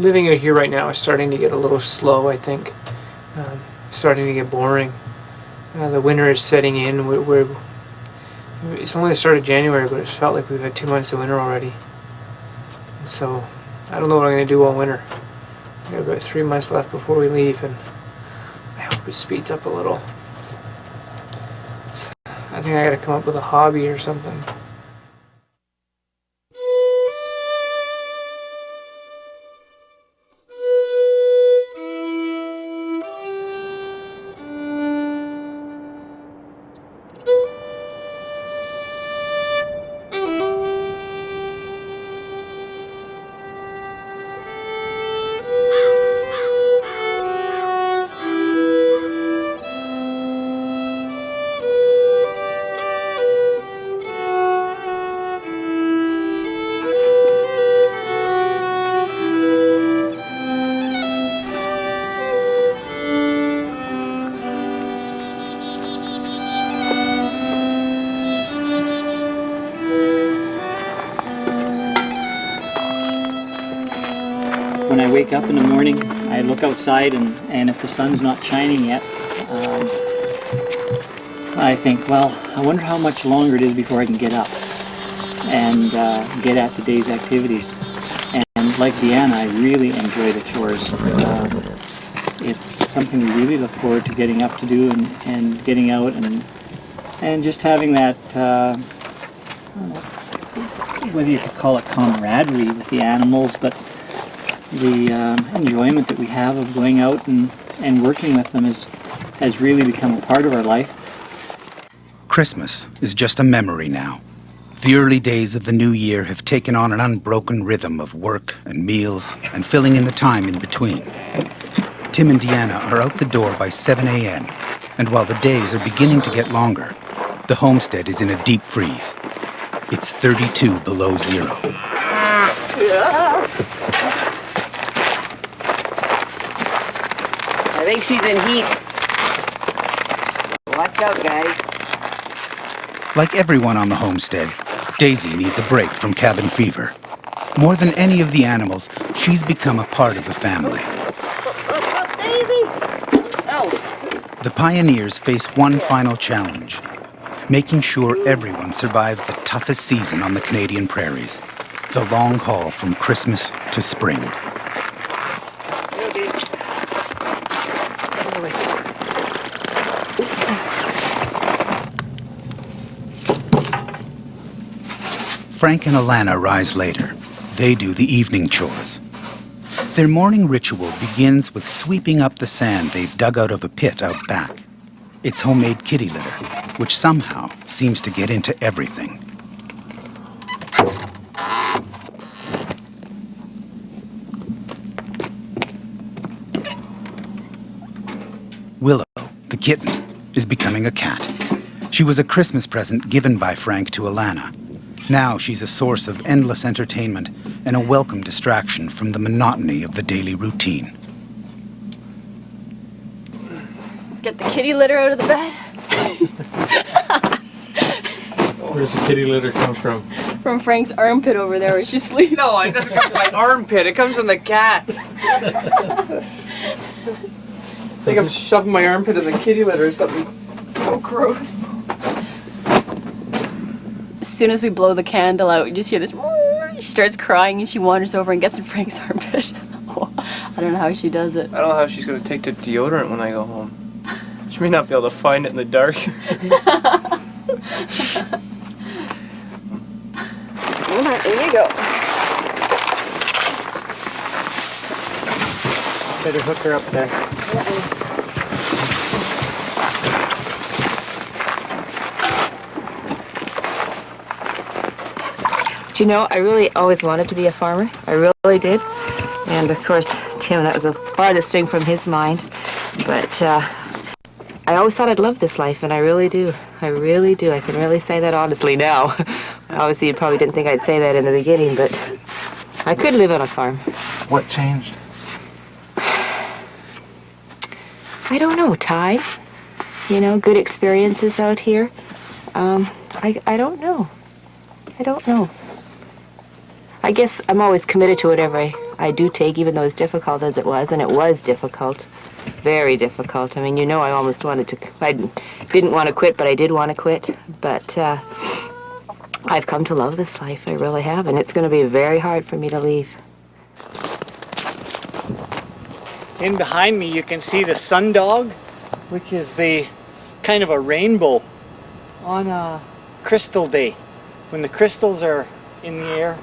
living out here right now is starting to get a little slow, I think. Starting to get boring. The winter is setting in. It's only the start of January, but it's felt like we've had 2 months of winter already. And so, I don't know what I'm going to do all winter. We have about 3 months left before we leave, and I hope it speeds up a little. I think I got to come up with a hobby or something. When I wake up in the morning, I look outside, and if the sun's not shining yet, I think, well, I wonder how much longer it is before I can get up and get at the day's activities. And like Deanna, I really enjoy the chores. It's something we really look forward to getting up to do, and getting out and just having that, whether you could call it camaraderie with the animals, but the enjoyment that we have of going out and working with them has really become a part of our life. Christmas is just a memory now. The early days of the new year have taken on an unbroken rhythm of work and meals and filling in the time in between. Tim and Deanna are out the door by 7 a.m. and while the days are beginning to get longer, the homestead is in a deep freeze. It's 32 below zero. I think she's in heat. Watch out, guys. Like everyone on the homestead, Daisy needs a break from cabin fever. More than any of the animals, she's become a part of the family. Daisy! Oh. The pioneers face one final challenge, making sure everyone survives the toughest season on the Canadian prairies, the long haul from Christmas to spring. Frank and Alana rise later. They do the evening chores. Their morning ritual begins with sweeping up the sand they've dug out of a pit out back. It's homemade kitty litter, which somehow seems to get into everything. Willow, the kitten, is becoming a cat. She was a Christmas present given by Frank to Alana. Now she's a source of endless entertainment and a welcome distraction from the monotony of the daily routine. Get the kitty litter out of the bed. Where does the kitty litter come from? From Frank's armpit over there where she sleeps. No, it doesn't come from my armpit. It comes from the cat. It's like I'm shoving my armpit in the kitty litter or something. So gross. As soon as we blow the candle out, you just hear this. She starts crying and she wanders over and gets in Frank's armpit. I don't know how she does it. I don't know how she's going to take the deodorant when I go home. She may not be able to find it in the dark. Here you go. Better hook her up there. Do you know, I really always wanted to be a farmer. I really did. And of course, Tim, that was the farthest thing from his mind. But I always thought I'd love this life, and I really do. I really do. I can really say that honestly now. Obviously, you probably didn't think I'd say that in the beginning, but I could live on a farm. What changed? I don't know, Ty. You know, good experiences out here. I don't know. I don't know. I guess I'm always committed to I do take, even though as difficult as it was, and it was difficult, very difficult. I mean, you know, I almost wanted to, I didn't want to quit, but I did want to quit. But I've come to love this life, I really have, and it's going to be very hard for me to leave. In behind me you can see the sundog, which is the kind of a rainbow on a crystal day. When the crystals are in the air,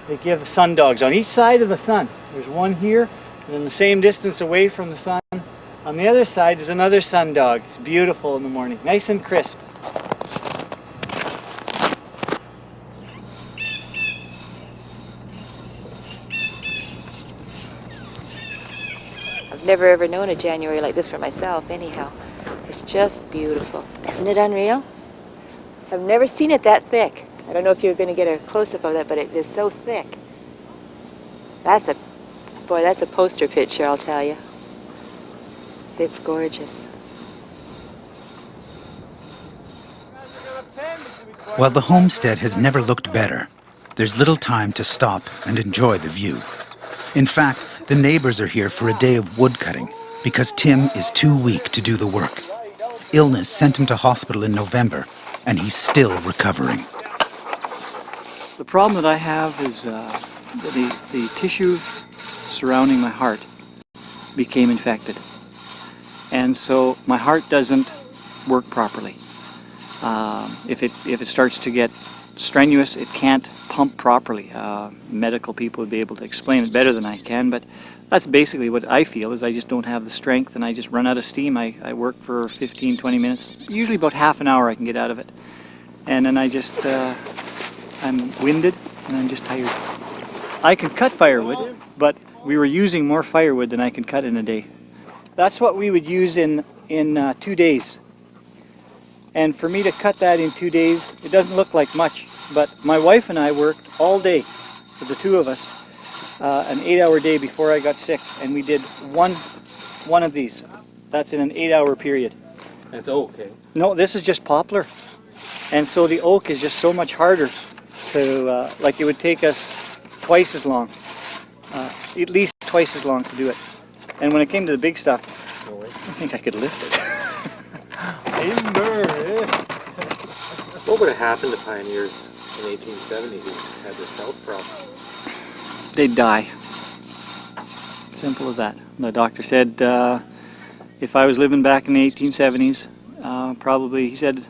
they give sundogs on each side of the sun. There's one here, and then the same distance away from the sun. On the other side is another sundog. It's beautiful in the morning, nice and crisp. I've never ever known a January like this for myself, anyhow. It's just beautiful. Isn't it unreal? I've never seen it that thick. I don't know if you're going to get a close-up of that, but it is so thick. That's a poster picture, I'll tell you. It's gorgeous. While the homestead has never looked better, there's little time to stop and enjoy the view. In fact, the neighbors are here for a day of wood cutting because Tim is too weak to do the work. Illness sent him to hospital in November, and he's still recovering. The problem that I have is the tissue surrounding my heart became infected. And so my heart doesn't work properly. If it starts to get strenuous, it can't pump properly. Medical people would be able to explain it better than I can, but that's basically what I feel, is I just don't have the strength and I just run out of steam. I work for 15-20 minutes, usually about half an hour I can get out of it. And then I just, I'm winded and I'm just tired. I can cut firewood, but we were using more firewood than I can cut in a day. That's what we would use in 2 days. And for me to cut that in 2 days, it doesn't look like much, but my wife and I worked all day, for the two of us, an 8-hour day before I got sick, and we did one of these. That's in an 8-hour period. That's oak, eh? No, this is just poplar. And so the oak is just so much harder to, like it would take us twice as long, at least twice as long to do it. And when it came to the big stuff, I think I could lift it. What would have happened to pioneers in 1870 who had this health problem? They'd die. Simple as that. The doctor said if I was living back in the 1870s, probably, he said,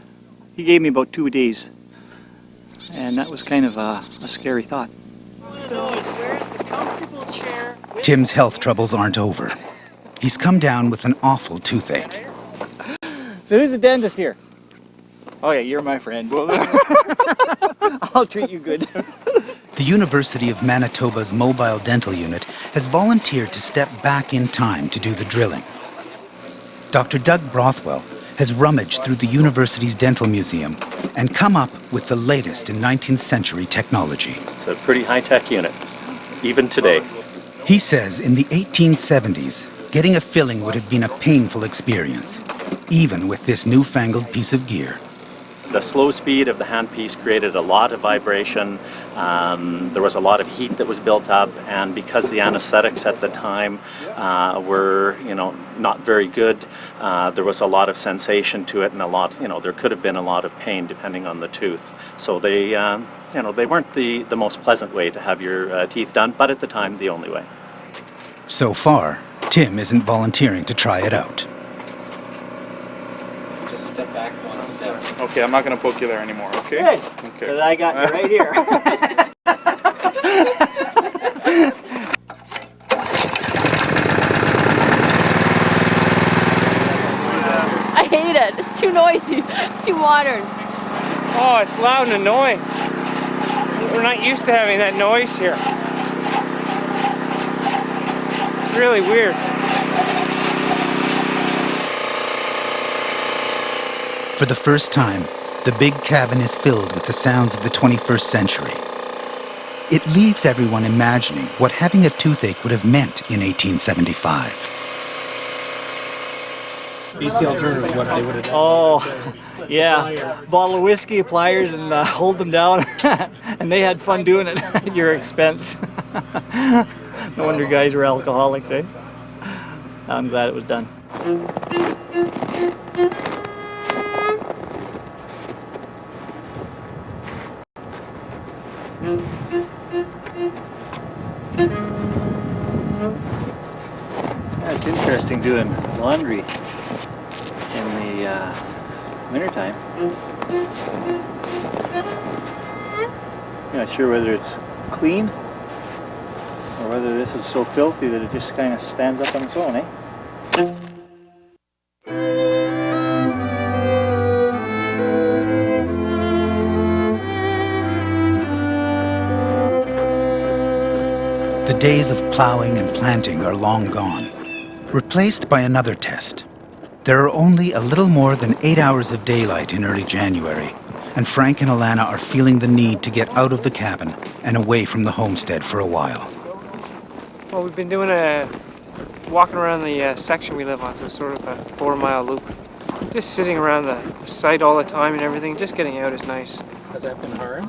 he gave me about 2 days. And that was kind of a scary thought. Tim's health troubles aren't over. He's come down with an awful toothache. So who's the dentist here? Oh yeah, you're my friend. I'll treat you good. The University of Manitoba's mobile dental unit has volunteered to step back in time to do the drilling. Dr. Doug Brothwell has rummaged through the university's dental museum and come up with the latest in 19th century technology. It's a pretty high-tech unit, even today. He says in the 1870s, getting a filling would have been a painful experience, even with this newfangled piece of gear. The slow speed of the handpiece created a lot of vibration. There was a lot of heat that was built up, and because the anesthetics at the time were, not very good, there was a lot of sensation to it, and a lot, there could have been a lot of pain depending on the tooth. So they, they weren't the most pleasant way to have your teeth done, but at the time, the only way. So far, Tim isn't volunteering to try it out. Just step back one step. Okay, I'm not going to poke you there anymore, okay? Good. Okay. But I got you right here. I hate it. It's too noisy. Too modern. Oh, it's loud and annoying. We're not used to having that noise here. It's really weird. For the first time, the big cabin is filled with the sounds of the 21st century. It leaves everyone imagining what having a toothache would have meant in 1875. Beats the alternative, what they would have done. Oh, yeah. Bottle of whiskey, pliers, and hold them down. And they had fun doing it at your expense. No wonder guys were alcoholics, eh? I'm glad it was done. Yeah, it's interesting doing laundry in the wintertime. Not sure whether it's clean or whether this is so filthy that it just kind of stands up on its own, eh? The days of plowing and planting are long gone, replaced by another test. There are only a little more than 8 hours of daylight in early January, and Frank and Alana are feeling the need to get out of the cabin and away from the homestead for a while. Well, we've been doing walking around the section we live on, so sort of a 4-mile loop. Just sitting around the site all the time and everything, just getting out is nice. Has that been hard?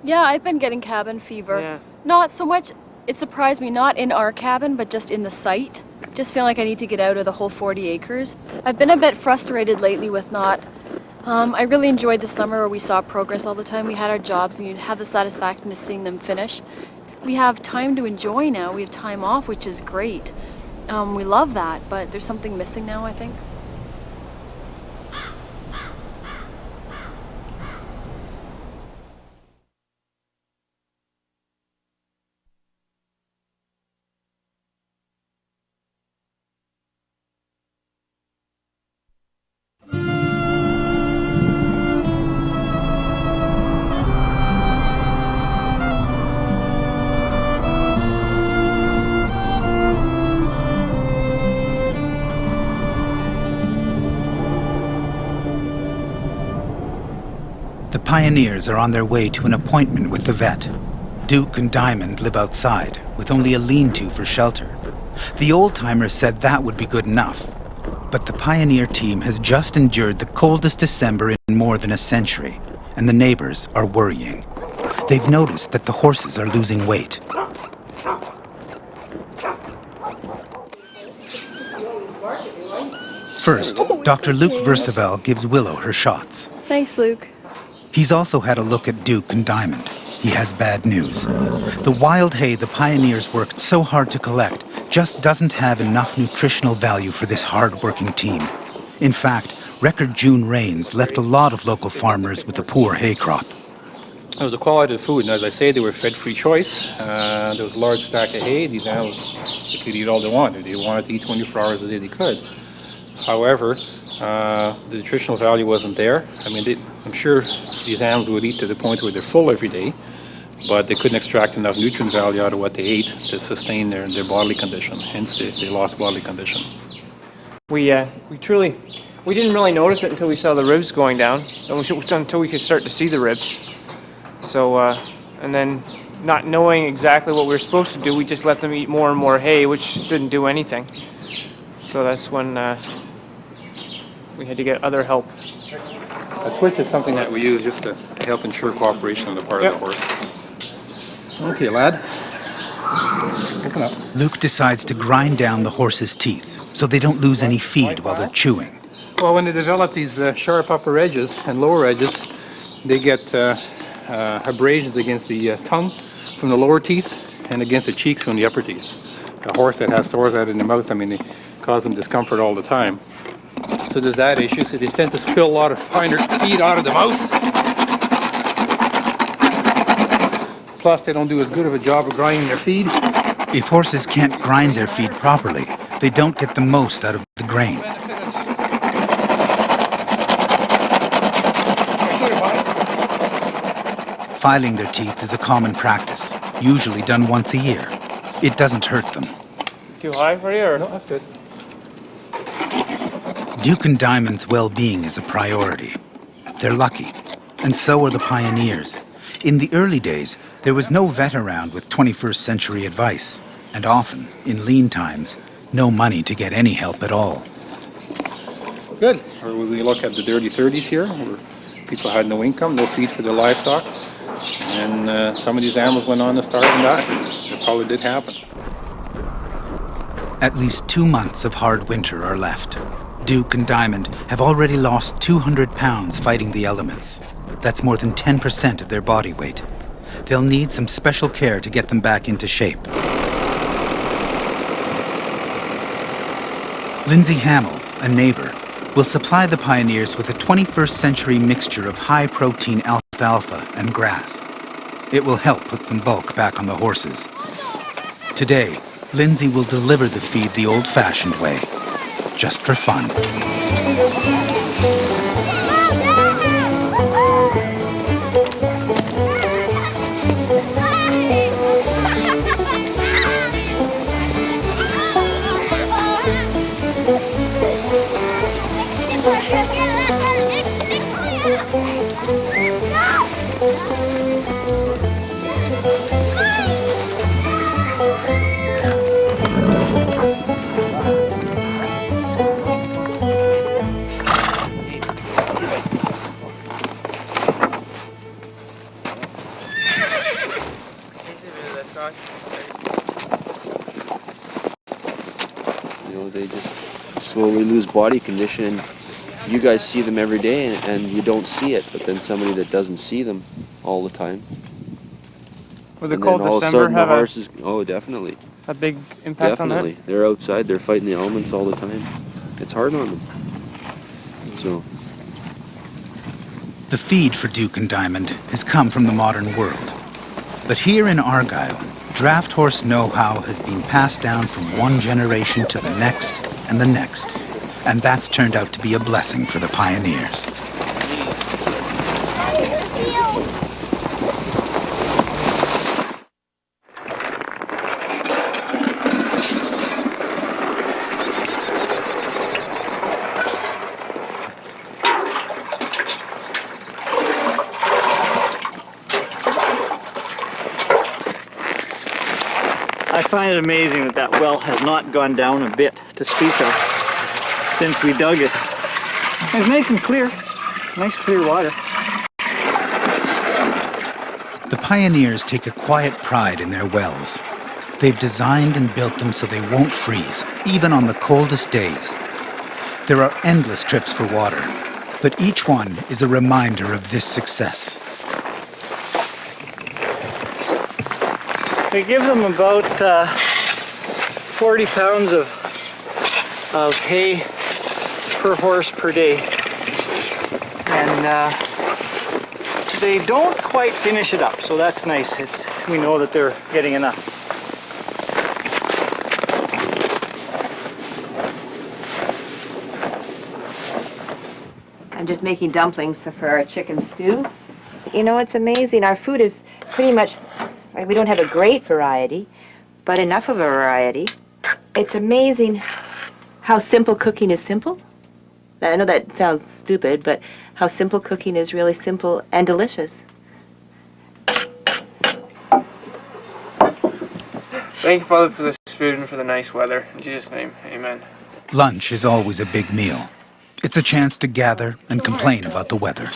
Yeah, I've been getting cabin fever. Yeah. Not so much, it surprised me, not in our cabin, but just in the site. Just feel like I need to get out of the whole 40 acres. I've been a bit frustrated lately with not. I really enjoyed the summer where we saw progress all the time. We had our jobs and you'd have the satisfaction of seeing them finish. We have time to enjoy now. We have time off, which is great. We love that, but there's something missing now, I think. The pioneers are on their way to an appointment with the vet. Duke and Diamond live outside, with only a lean-to for shelter. The old-timers said that would be good enough. But the pioneer team has just endured the coldest December in more than a century, and the neighbors are worrying. They've noticed that the horses are losing weight. First, Dr. Luke Versavel gives Willow her shots. Thanks, Luke. He's also had a look at Duke and Diamond. He has bad news. The wild hay the pioneers worked so hard to collect just doesn't have enough nutritional value for this hard-working team. In fact, record June rains left a lot of local farmers with a poor hay crop. It was the quality of the food, and as I say, they were fed free choice. There was a large stack of hay. These animals, they could eat all they wanted. If they wanted to eat 24 hours a day, they could. However, the nutritional value wasn't there. I mean, I'm sure these animals would eat to the point where they're full every day, but they couldn't extract enough nutrient value out of what they ate to sustain their bodily condition. Hence, they lost bodily condition. We didn't really notice it until we saw the ribs going down, until we could start to see the ribs. So, and then not knowing exactly what we were supposed to do, we just let them eat more and more hay, which didn't do anything. So that's when we had to get other help. A twitch is something that we use just to help ensure cooperation on the part of the horse. Okay, lad. Open up. Luke decides to grind down the horse's teeth so they don't lose any feed while they're chewing. Well, when they develop these sharp upper edges and lower edges, they get abrasions against the tongue from the lower teeth and against the cheeks from the upper teeth. A horse that has sores out in the mouth, I mean, they cause them discomfort all the time. So there's that issue. So they tend to spill a lot of finer feed out of the mouth. Plus, they don't do as good of a job of grinding their feed. If horses can't grind their feed properly, they don't get the most out of the grain. Filing their teeth is a common practice, usually done once a year. It doesn't hurt them. Too high for you, or? No, that's good. Duke and Diamond's well-being is a priority. They're lucky, and so are the pioneers. In the early days, there was no vet around with 21st century advice, and often, in lean times, no money to get any help at all. Good. Or when we look at the dirty 30s here, where people had no income, no feed for their livestock, And some of these animals went on to starve and die. It probably did happen. At least 2 months of hard winter are left. Duke and Diamond have already lost 200 pounds fighting the elements. That's more than 10% of their body weight. They'll need some special care to get them back into shape. Lindsay Hamill, a neighbor, will supply the pioneers with a 21st century mixture of high-protein alfalfa and grass. It will help put some bulk back on the horses. Today, Lindsay will deliver the feed the old-fashioned way, just for fun. You know, they just slowly lose body condition. You guys see them every day and you don't see it, but then somebody that doesn't see them all the time. Would the and cold then all of a December sudden have the horses, oh, definitely. a big impact on Definitely. that? They're outside, they're fighting the elements all the time. It's hard on them. So. The feed for Duke and Diamond has come from the modern world. But here in Argyll, draft horse know-how has been passed down from one generation to the next and the next. And that's turned out to be a blessing for the pioneers. I find it amazing that that well has not gone down a bit to speak of since we dug it. It's nice and clear. Nice clear water. The pioneers take a quiet pride in their wells. They've designed and built them so they won't freeze, even on the coldest days. There are endless trips for water, but each one is a reminder of this success. We give them about 40 pounds of hay per horse per day. And they don't quite finish it up, so that's nice. We know that they're getting enough. I'm just making dumplings for our chicken stew. You know, it's amazing. Our food is pretty much, we don't have a great variety, but enough of a variety. It's amazing how simple cooking is simple. I know that sounds stupid, but how simple cooking is really simple and delicious. Thank you, Father, for this food and for the nice weather. In Jesus' name, amen. Lunch is always a big meal. It's a chance to gather and complain about the weather.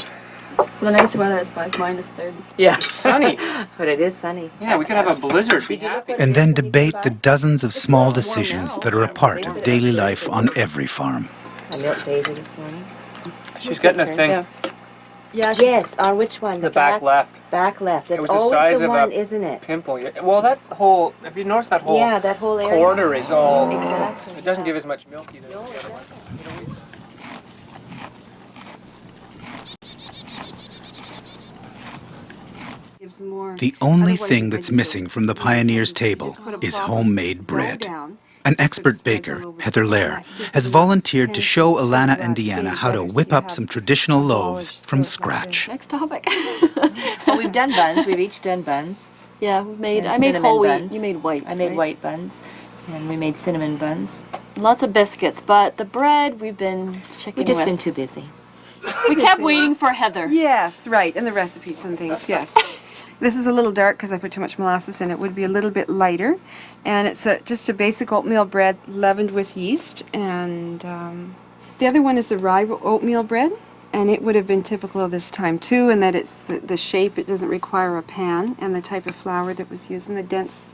The nice weather is like -30. Yeah. It's sunny. But it is sunny. Yeah, we could have a blizzard. Be happy. And then debate the dozens of small decisions that are a part of daily life on every farm. I milked Daisy this morning. She's getting a thing. Yeah, Yes, on which one? The back left. Back left. It's It was the always size the of one, a isn't it? pimple. Yeah. Well, that whole, have you noticed that whole Yeah, that whole area. corner is all, Exactly. it doesn't give as much milk either. as the other one. The only thing that's missing from the pioneers' table is homemade bread. An expert baker, Heather Lair, has volunteered to show Alana and Deanna how to whip up some traditional loaves from scratch. Next topic. Well, we've done buns. We've each done buns. Yeah, I made cinnamon whole wheat. buns. You made white. I made right? white buns, and we made cinnamon buns. Lots of biscuits, but the bread we've been checking We've just with. been too busy. We kept waiting for Heather. Yes, right, and the recipes and things, yes. This is a little dark because I put too much molasses in. It would be a little bit lighter. And it's just a basic oatmeal bread leavened with yeast. And the other one is the rye oatmeal bread. And it would have been typical of this time too, in that it's the shape, it doesn't require a pan, and the type of flour that was used, and the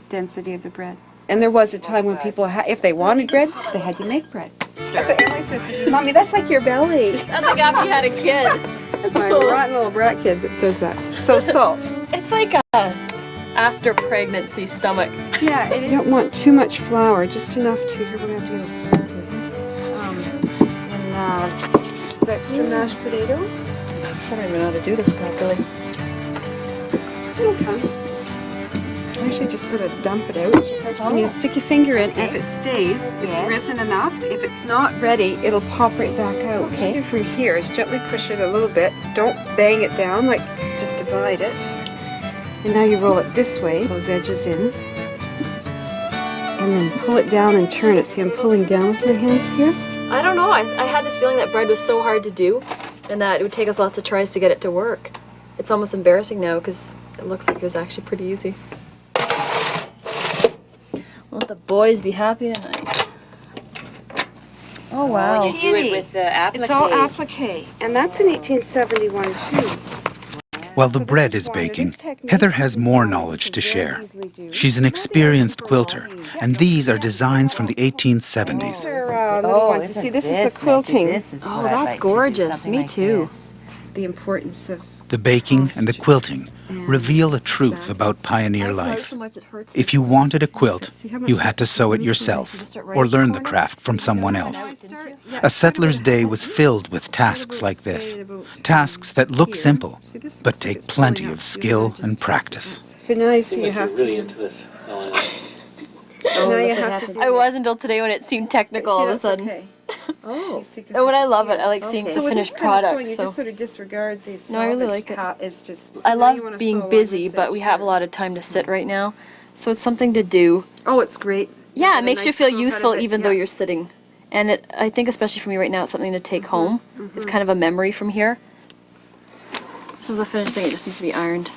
density of the bread. And there was a time when people, if they wanted bread, they had to make bread. That's what Emily says. She says, "Mommy, that's like your belly." That's like after you had a kid. That's my rotten little brat kid that says that. So salt. It's like a after pregnancy stomach. Yeah, and you don't want too much flour, just enough to, here we're going to have to get a spoon and extra mashed potato. I don't even know how to do this properly. It'll come. Actually, just sort of dump it out. And you stick your finger in, and if it stays, it's risen enough. If it's not ready, it'll pop right back out. What you do from here is gently push it a little bit. Don't bang it down, like just divide it. And now you roll it this way, those edges in. And then pull it down and turn it. See, I'm pulling down with my hands here. I don't know. I had this feeling that bread was so hard to do and that it would take us lots of tries to get it to work. It's almost embarrassing now because it looks like it was actually pretty easy. Let the boys be happy tonight. Oh wow. You do it with the applique. It's all applique, and that's in 1871 too. While the bread is baking, Heather has more knowledge to share. She's an experienced quilter, and these are designs from the 1870s. These are little ones. You see, this is the quilting. Oh, that's gorgeous. Me too. The importance of The baking and the quilting reveal a truth about pioneer life. If you wanted a quilt, you had to sew it yourself or learn the craft from someone else. A settler's day was filled with tasks like this, tasks that look simple, but take plenty of skill and practice. So now you see you have really to. into this. Now you have to do. I was until today when it seemed technical all of a sudden. Okay. Oh, Oh, and I love it. I like seeing the so with finished this kind of product. sewing, you just sort of disregard these. No, I really like it. It's just. I love being busy, but we have a lot of time to sit right now, so it's something to do. Oh, it's great. Yeah, get it a makes you nice feel quilt out of useful it, even though yeah. you're sitting. And I think especially for me right now, it's something to take home. It's kind of a memory from here. This is the finished thing. It just needs to be ironed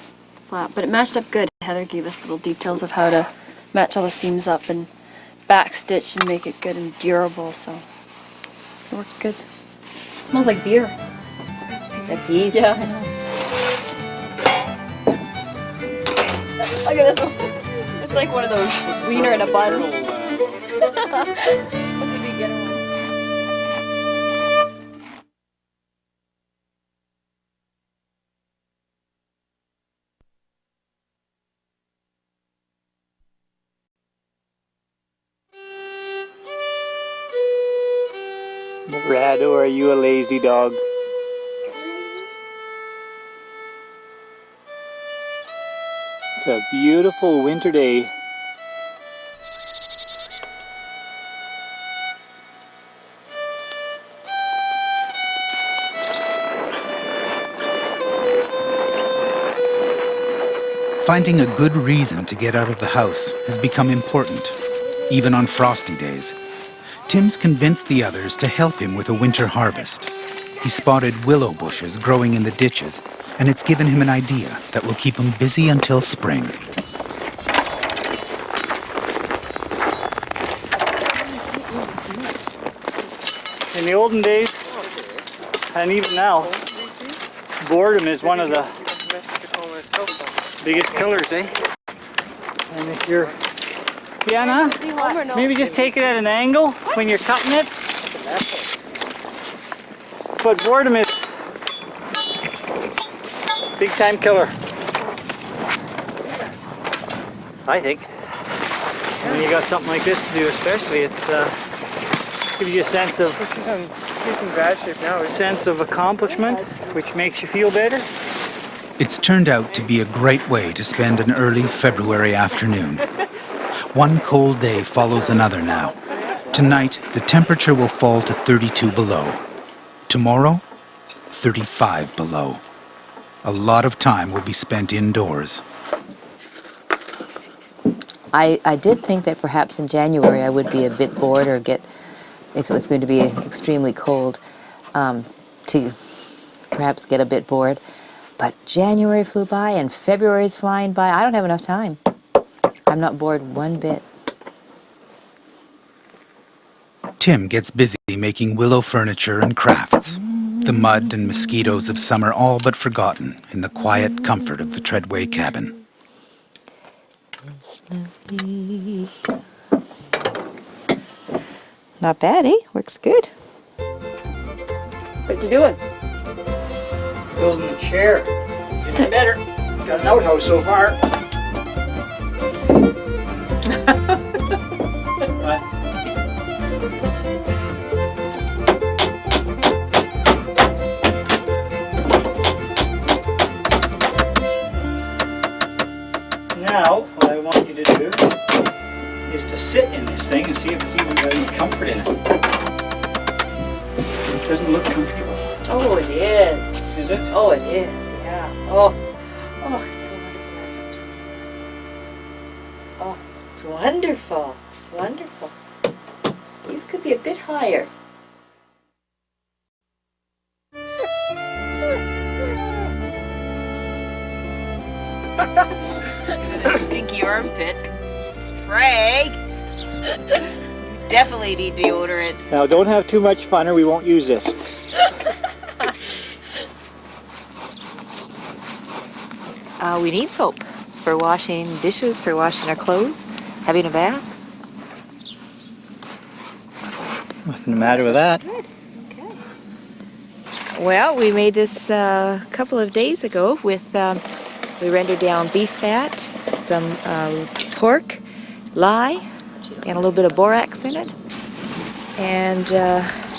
flat, but it matched up good. Heather gave us little details of how to match all the seams up and backstitch and make it good and durable. So it worked good. It smells like beer. That's yeast. Yeah. Look at this one. It's like one of those wiener in a bun. Let's see if we can get one. Rado, are you a lazy dog? It's a beautiful winter day. Finding a good reason to get out of the house has become important, even on frosty days. Tim's convinced the others to help him with a winter harvest. He spotted willow bushes growing in the ditches, and it's given him an idea that will keep him busy until spring. In the olden days, and even now, boredom is one of the biggest killers, eh? And if you're Piana, maybe just take it at an angle when you're cutting it. But boredom is a big time killer, I think. When you got something like this to do, especially, it's gives you a sense of accomplishment, which makes you feel better. It's turned out to be a great way to spend an early February afternoon. One cold day follows another now. Tonight, the temperature will fall to 32 below. Tomorrow, 35 below. A lot of time will be spent indoors. I did think that perhaps in January I would be a bit bored or if it was going to be extremely cold, to perhaps get a bit bored. But January flew by and February's flying by. I don't have enough time. I'm not bored one bit. Tim gets busy making willow furniture and crafts. The mud and mosquitoes of summer all but forgotten in the quiet comfort of the Treadway cabin. Not bad, eh? Works good. What you doing? Building a chair. Getting better. Got an outhouse so far. Now, what I want you to do is to sit in this thing and see if it's even got any comfort in it. It doesn't look comfortable. Oh, it is. Is it? Oh, it is, yeah. Oh, it's so wonderful. Oh, it's wonderful. It's wonderful. These could be a bit higher. A stinky armpit. Craig! You definitely need deodorant. Now, don't have too much fun or we won't use this. We need soap for washing dishes, for washing our clothes, having a bath. Nothing the matter with that. Good. Okay. Well, we made this a couple of days ago with, we rendered down beef fat, some pork, lye, and a little bit of borax in it. And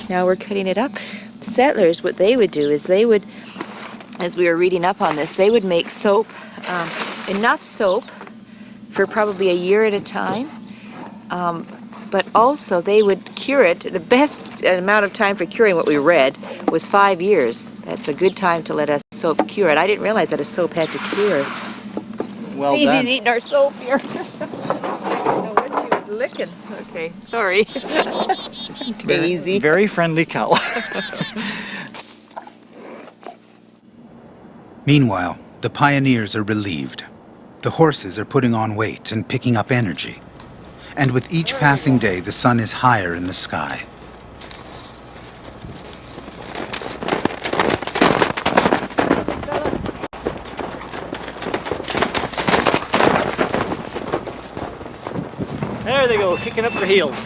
now we're cutting it up. Settlers, what they would do is they would, as we were reading up on this, they would make soap, enough soap for probably a year at a time, but also they would cure it. The best amount of time for curing, what we read, was 5 years. That's a good time to let a soap cure it. I didn't realize that a soap had to cure. Well Daisy's done. eating our soap here. I don't know what she was licking. Okay, sorry. Daisy. Very friendly cow. Meanwhile, the pioneers are relieved. The horses are putting on weight and picking up energy. And with each passing day, the sun is higher in the sky. There they go, kicking up their heels.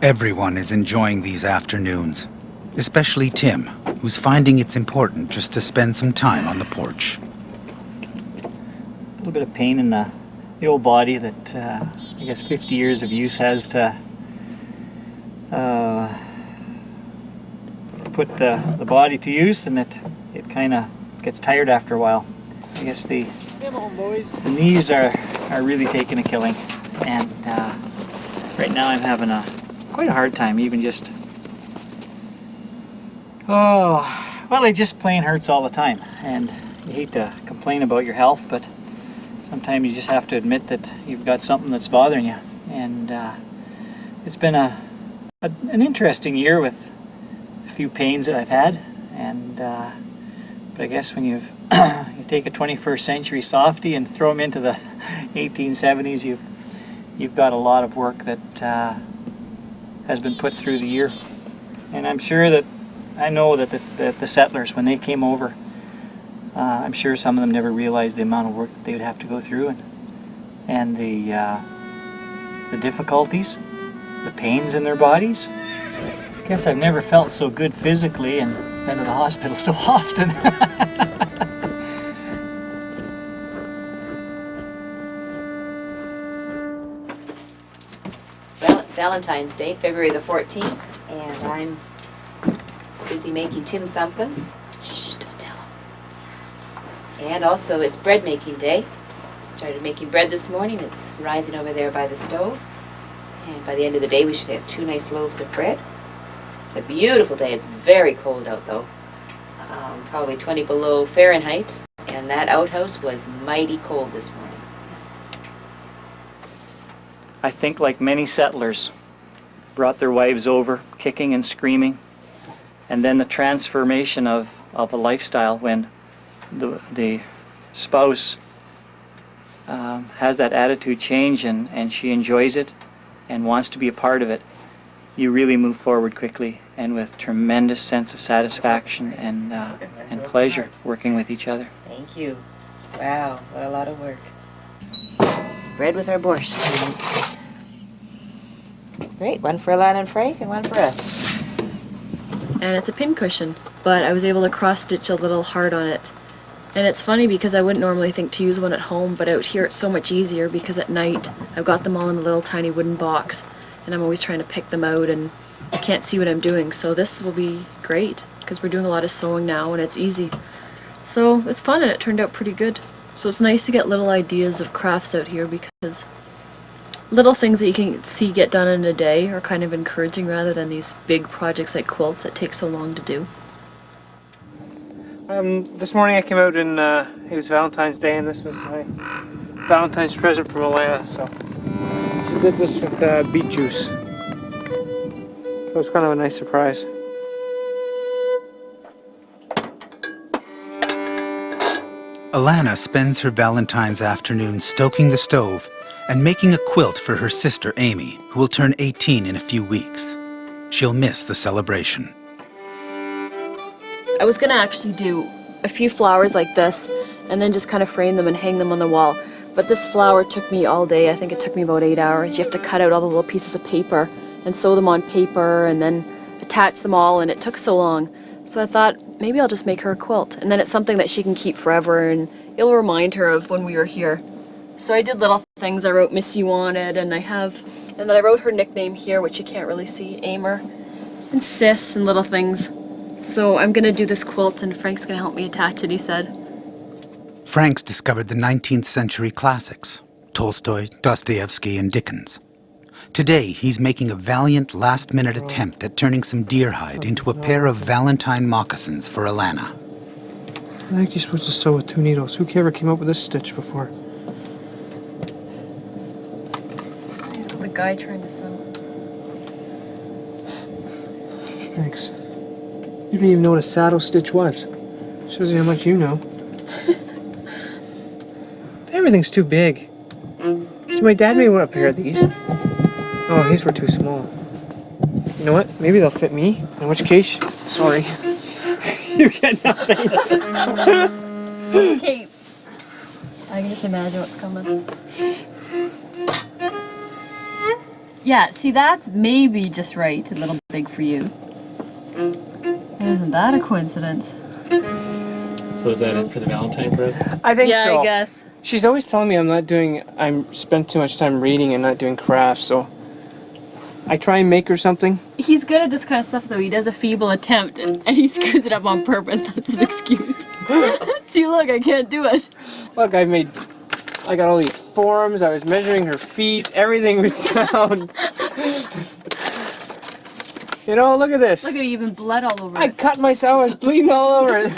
Everyone is enjoying these afternoons, especially Tim, who's finding it's important just to spend some time on the porch. A little bit of pain in the old body that I guess 50 years of use has to put the body to use, and it kind of gets tired after a while. I guess the knees are really taking a killing, and right now I'm having quite a hard time even just, it just plain hurts all the time. And you hate to complain about your health, but sometimes you just have to admit that you've got something that's bothering you. And it's been an interesting year with a few pains that I've had, and but I guess when you take a 21st century softie and throw them into the 1870s, you've got a lot of work that has been put through the year. And I'm sure that I know that the settlers, when they came over, I'm sure some of them never realized the amount of work that they would have to go through, and the difficulties, the pains in their bodies. I guess I've never felt so good physically and been to the hospital so often. Well, it's Valentine's Day, February the 14th, and I'm busy making Tim something. Shh, don't tell him. And also, it's bread making day. Started making bread this morning. It's rising over there by the stove. And by the end of the day, we should have 2 nice loaves of bread. It's a beautiful day. It's very cold out, though. Probably 20 below Fahrenheit. And that outhouse was mighty cold this morning. I think, like many settlers, brought their wives over, kicking and screaming, and then the transformation of a lifestyle when the spouse has that attitude change, and she enjoys it and wants to be a part of it. you really move forward quickly and with tremendous sense of satisfaction and pleasure working with each other. Thank you. Wow, what a lot of work. Bread with our borscht. Great, one for Alana and Frank and one for us. And it's a pin cushion, but I was able to cross stitch a little hard on it. And it's funny because I wouldn't normally think to use one at home, but out here it's so much easier because at night I've got them all in a little tiny wooden box and I'm always trying to pick them out and I can't see what I'm doing. So this will be great because we're doing a lot of sewing now and it's easy. So it's fun and it turned out pretty good. So it's nice to get little ideas of crafts out here because little things that you can see get done in a day are kind of encouraging rather than these big projects like quilts that take so long to do. This morning I came out and it was Valentine's Day and this was my Valentine's present from Alana, so she did this with beet juice. So it's kind of a nice surprise. Alana spends her Valentine's afternoon stoking the stove and making a quilt for her sister Amy, who will turn 18 in a few weeks. She'll miss the celebration. I was gonna actually do a few flowers like this and then just kind of frame them and hang them on the wall. But this flower took me all day. I think it took me about 8 hours. You have to cut out all the little pieces of paper and sew them on paper and then attach them all, and it took so long. So I thought maybe I'll just make her a quilt, and then it's something that she can keep forever and it'll remind her of when we were here. So I did little things. I wrote Miss You on it, and then I wrote her nickname here, which you can't really see, Amer, and Sis, and little things. So I'm gonna do this quilt and Frank's gonna help me attach it, he said. Frank's discovered the 19th century classics, Tolstoy, Dostoevsky, and Dickens. Today, he's making a valiant last-minute attempt at turning some deer hide into a pair of Valentine moccasins for Alana. I think you're supposed to sew with 2 needles. Who ever came up with this stitch before? He's got the guy trying to sew. Thanks. You didn't even know what a saddle stitch was. Shows you how much you know. Everything's too big. So my dad made one a pair of these. Oh, these were too small. You know what? Maybe they'll fit me. In which case, sorry. You get nothing. Kate. I can just imagine what's coming. Yeah, see, that's maybe just right, a little big for you. Isn't that a coincidence? So is that it for the Valentine present? I think so. Yeah, I guess. She's always telling me I'm spent too much time reading and not doing crafts, so I try and make her something. He's good at this kind of stuff, though. He does a feeble attempt, and he screws it up on purpose. That's his excuse. See, look, I can't do it. Look, I got all these forms, I was measuring her feet, everything was down. You know, look at this. Look at you, even blood all over I it. cut myself, I was bleeding all over it.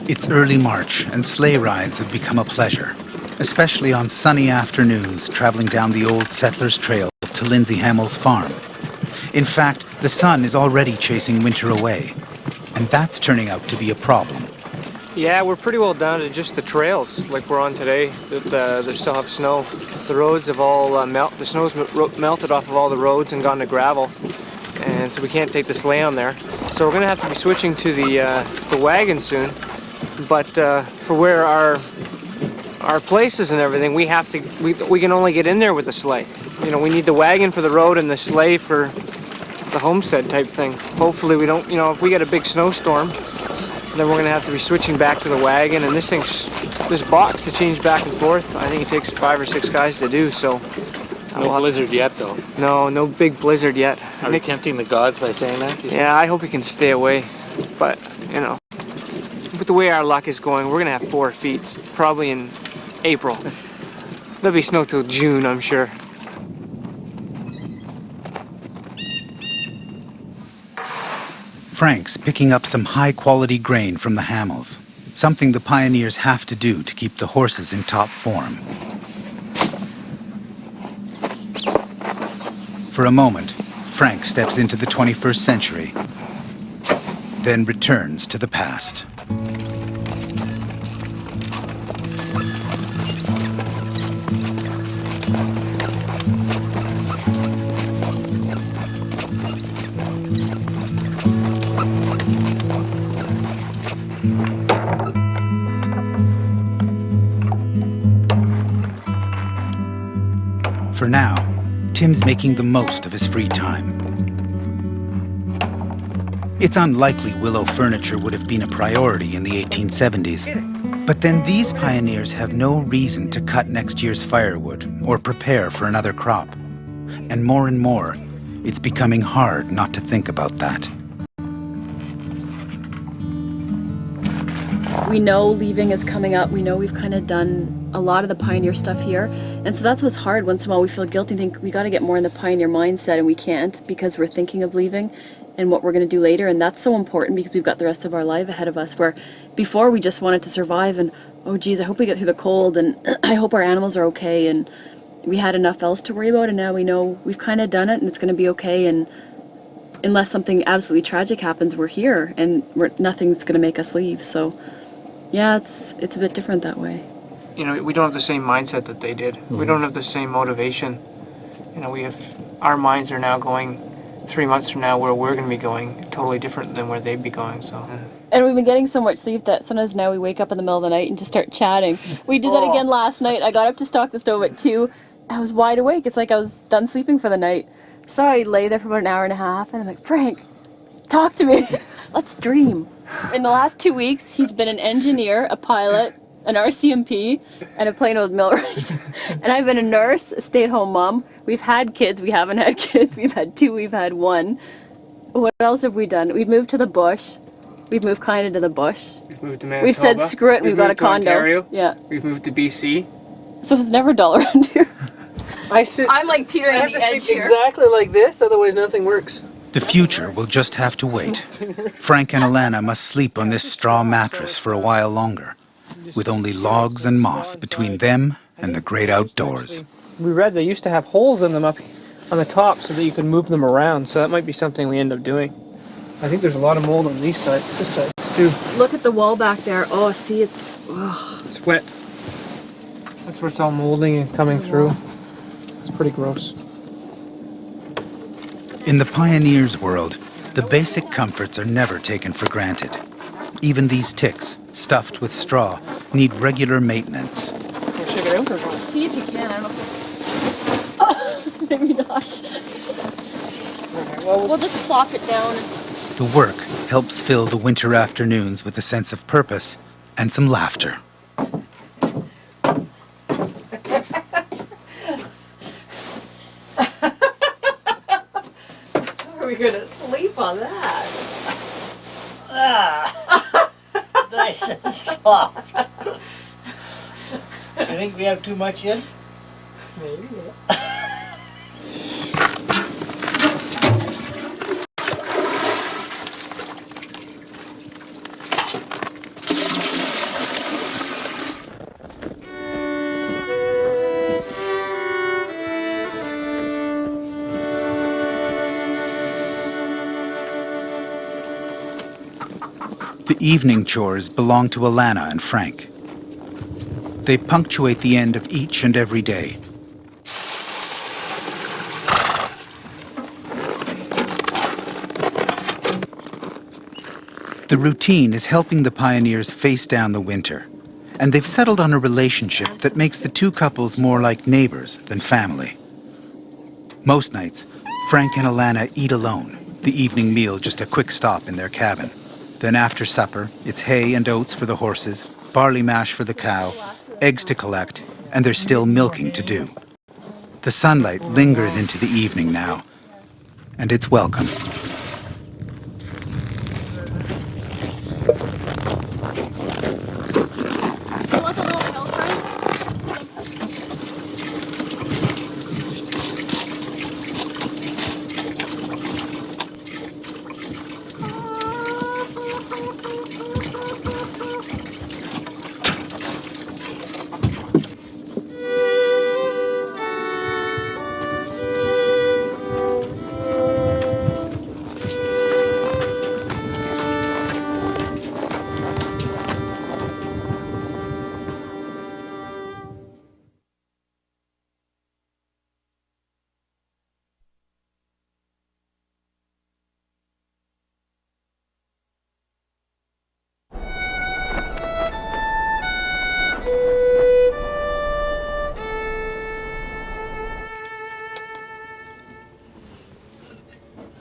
It's early March, and sleigh rides have become a pleasure, especially on sunny afternoons traveling down the old Settlers Trail to Lindsay Hamill's farm. In fact, the sun is already chasing winter away, and that's turning out to be a problem. Yeah, we're pretty well down to just the trails like we're on today that still have snow. The roads have all the snow's melted off of all the roads and gone to gravel, and so we can't take the sleigh on there. So we're gonna have to be switching to the wagon soon. But for where our place is and everything, we can only get in there with the sleigh. You know, we need the wagon for the road and the sleigh for the homestead type thing. Hopefully we don't, you know, if we get a big snowstorm, then we're gonna have to be switching back to the wagon, and this box to change back and forth, I think it takes 5 or 6 guys to do, so. No blizzard yet, though. No big blizzard yet. Are we tempting the gods by saying that? Yeah, I hope we can stay away, but, you know. With the way our luck is going, we're gonna have 4 feet, probably in April. There'll be snow till June, I'm sure. Frank's picking up some high-quality grain from the Hamills, something the pioneers have to do to keep the horses in top form. For a moment, Frank steps into the 21st century, then returns to the past. For now, Tim's making the most of his free time. It's unlikely willow furniture would have been a priority in the 1870s, but then these pioneers have no reason to cut next year's firewood or prepare for another crop. And more, it's becoming hard not to think about that. We know leaving is coming up. We know we've kind of done a lot of the pioneer stuff here. And so that's what's hard. Once in a while we feel guilty and think we got to get more in the pioneer mindset, and we can't because we're thinking of leaving and what we're going to do later. And that's so important because we've got the rest of our life ahead of us, where before we just wanted to survive and, oh geez, I hope we get through the cold and I hope our animals are okay, and we had enough else to worry about. And now we know we've kind of done it and it's going to be okay. And unless something absolutely tragic happens, we're here and nothing's going to make us leave. So yeah, it's a bit different that way. You know, we don't have the same mindset that they did. We don't have the same motivation. You know, our minds are now going 3 months from now where we're going to be going totally different than where they'd be going. So. And we've been getting so much sleep that sometimes now we wake up in the middle of the night and just start chatting. We did that again last night. I got up to stock the stove at 2. I was wide awake. It's like I was done sleeping for the night. So I lay there for about an hour and a half and I'm like, Frank, talk to me. Let's dream. In the last 2 weeks, he's been an engineer, a pilot, an RCMP, and a plain old millwright. And I've been a nurse, a stay-at-home mom. We've had kids, we haven't had kids. We've had 2, we've had 1. What else have we done? We've moved to the bush. We've moved kind of to the bush. We've moved to Manitoba. We've said screw it and we've got a condo. Ontario. Yeah. We've moved to BC. So it's never dull around here. I'm like teetering on the edge here. Exactly like this, otherwise nothing works. The future will just have to wait. Frank and Alana must sleep on this straw mattress for a while longer, with only logs and moss between them and the great outdoors. We read they used to have holes in them up on the top so that you could move them around, so that might be something we end up doing. I think there's a lot of mold on this side too. Look at the wall back there. Oh, see, it's wet. That's where it's all molding and coming through. It's pretty gross. In the pioneers' world, the basic comforts are never taken for granted. Even these ticks, stuffed with straw, need regular maintenance. Check it out or what? See if you can. I don't know if maybe not. Okay, well, we'll just plop it down. The work helps fill the winter afternoons with a sense of purpose and some laughter. How are we going to sleep on that? Ah, nice and soft. You think we have too much in? Maybe. The evening chores belong to Alana and Frank. They punctuate the end of each and every day. The routine is helping the pioneers face down the winter, and they've settled on a relationship that makes the two couples more like neighbors than family. Most nights, Frank and Alana eat alone, the evening meal just a quick stop in their cabin. Then after supper, it's hay and oats for the horses, barley mash for the cow, eggs to collect, and there's still milking to do. The sunlight lingers into the evening now, and it's welcome.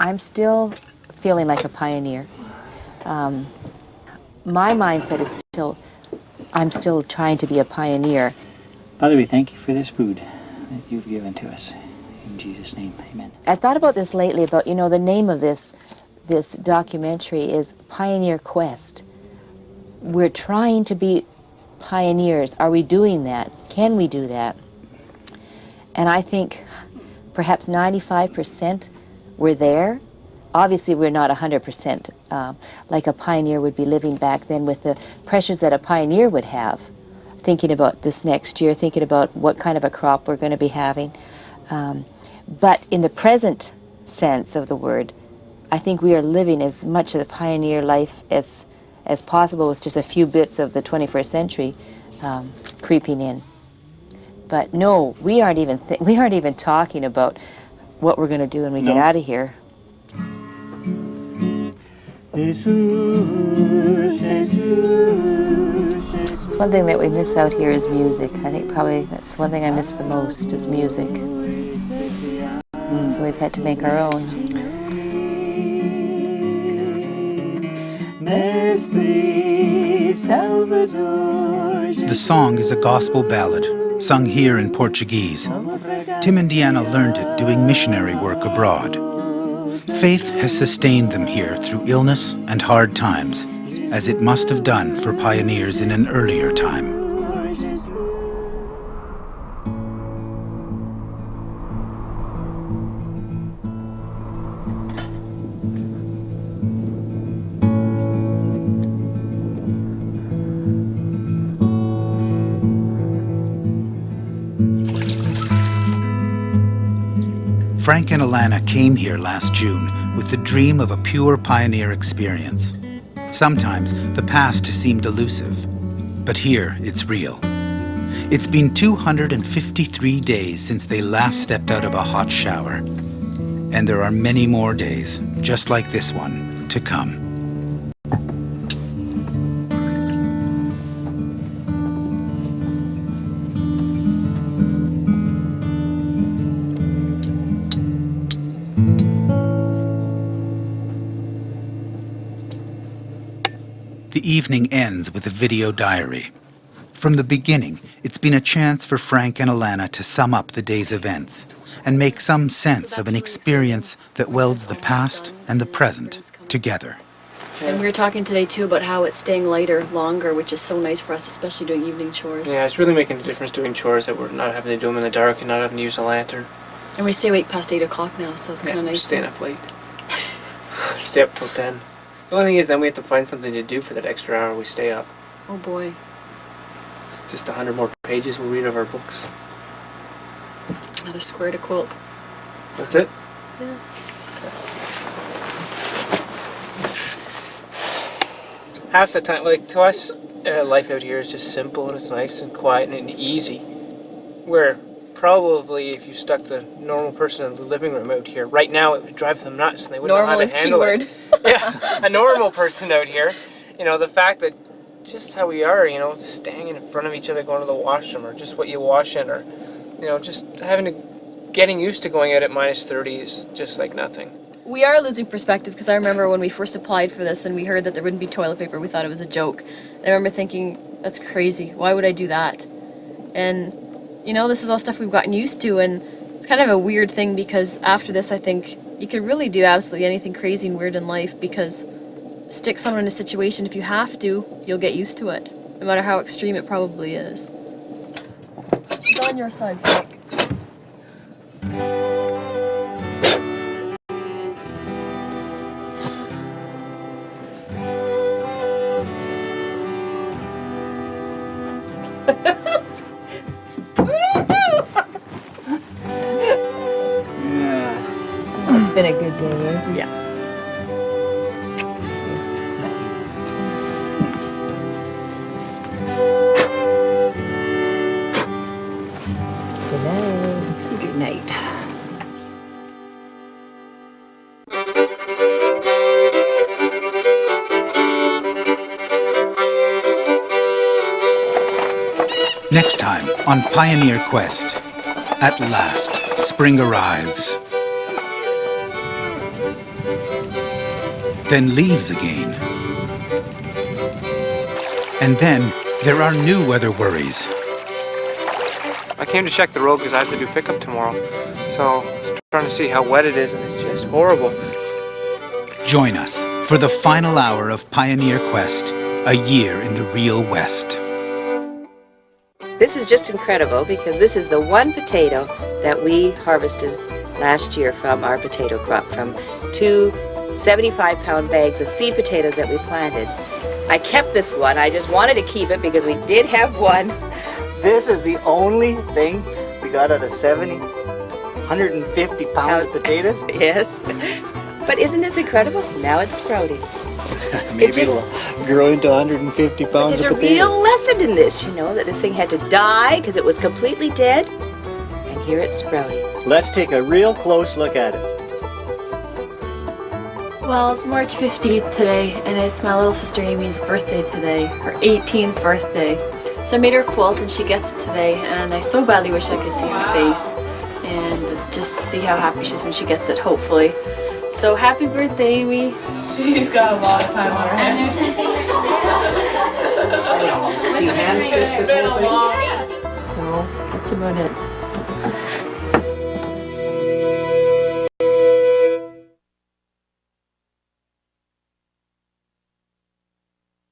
I'm still feeling like a pioneer. My mindset is still, I'm still trying to be a pioneer. Father, we thank you for this food that you've given to us. In Jesus' name, amen. I thought about this lately, about, you know, the name of this documentary is Pioneer Quest. We're trying to be pioneers. Are we doing that? Can we do that? And I think perhaps 95% we're there. Obviously, we're not 100% like a pioneer would be living back then, with the pressures that a pioneer would have, thinking about this next year, thinking about what kind of a crop we're going to be having. But in the present sense of the word, I think we are living as much of a pioneer life as possible, with just a few bits of the 21st century creeping in. But no, we aren't even talking about what we're going to do when we get out of here. It's one thing that we miss out here is music. I think probably that's one thing I miss the most is music. So we've had to make our own. The song is a gospel ballad, sung here in Portuguese. Tim and Deanna learned it doing missionary work abroad. Faith has sustained them here through illness and hard times, as it must have done for pioneers in an earlier time. Frank and Alana came here last June with the dream of a pure pioneer experience. Sometimes the past seemed elusive, but here it's real. It's been 253 days since they last stepped out of a hot shower, and there are many more days, just like this one, to come. The evening ends with a video diary. From the beginning, it's been a chance for Frank and Alana to sum up the day's events and make some sense of an experience that welds the past and the present together. And we were talking today too about how it's staying lighter longer, which is so nice for us, especially doing evening chores. Yeah, it's really making a difference doing chores, that we're not having to do them in the dark and not having to use a lantern. And we stay awake past 8 o'clock now, so it's kind of nice. Staying up late. Stay up till 10. The only thing is then we have to find something to do for that extra hour we stay up. Oh boy. It's just 100 more pages we'll read of our books. Another square to quilt. That's it? Yeah. Half the time, like to us, life out here is just simple and it's nice and quiet and easy. Where probably if you stuck the normal person in the living room out here, right now it would drive them nuts and they wouldn't know how to handle it. Yeah, a normal person out here, you know, the fact that just how we are, you know, staying in front of each other, going to the washroom, or just what you wash in, or, you know, just getting used to going out at minus 30 is just like nothing. We are losing perspective, because I remember when we first applied for this and we heard that there wouldn't be toilet paper, we thought it was a joke. And I remember thinking, that's crazy, why would I do that? And, you know, this is all stuff we've gotten used to, and it's kind of a weird thing, because after this I think you could really do absolutely anything crazy and weird in life, because stick someone in a situation, if you have to, you'll get used to it, no matter how extreme it probably is. She's on your side, Frank. It's been a good day, eh? Yeah. Good night. Good night. Next time on Pioneer Quest. At last, spring arrives. then leaves again. And then there are new weather worries. I came to check the road because I have to do pickup tomorrow. So I was trying to see how wet it is, and it's just horrible. Join us for the final hour of Pioneer Quest, a year in the real West. This is just incredible because this is the one potato that we harvested last year from our potato crop, from 2 75-pound bags of seed potatoes that we planted. I kept this one. I just wanted to keep it because we did have one. This is the only thing we got out of 150 pounds of potatoes. Yes. But isn't this incredible? Now it's sprouting. Maybe it'll grow into 150 pounds There's of a potatoes. real lesson in this, you know, that this thing had to die because it was completely dead. And here it's sprouting. Let's take a real close look at it. Well, it's March 15th today, and it's my little sister Amy's birthday today, her 18th birthday. So I made her a quilt, and she gets it today, and I so badly wish I could see her face and just see how happy she is when she gets it, hopefully. So happy birthday, Amy. She's got a lot of time on her hands. She hand-stitched this whole thing? So that's about it.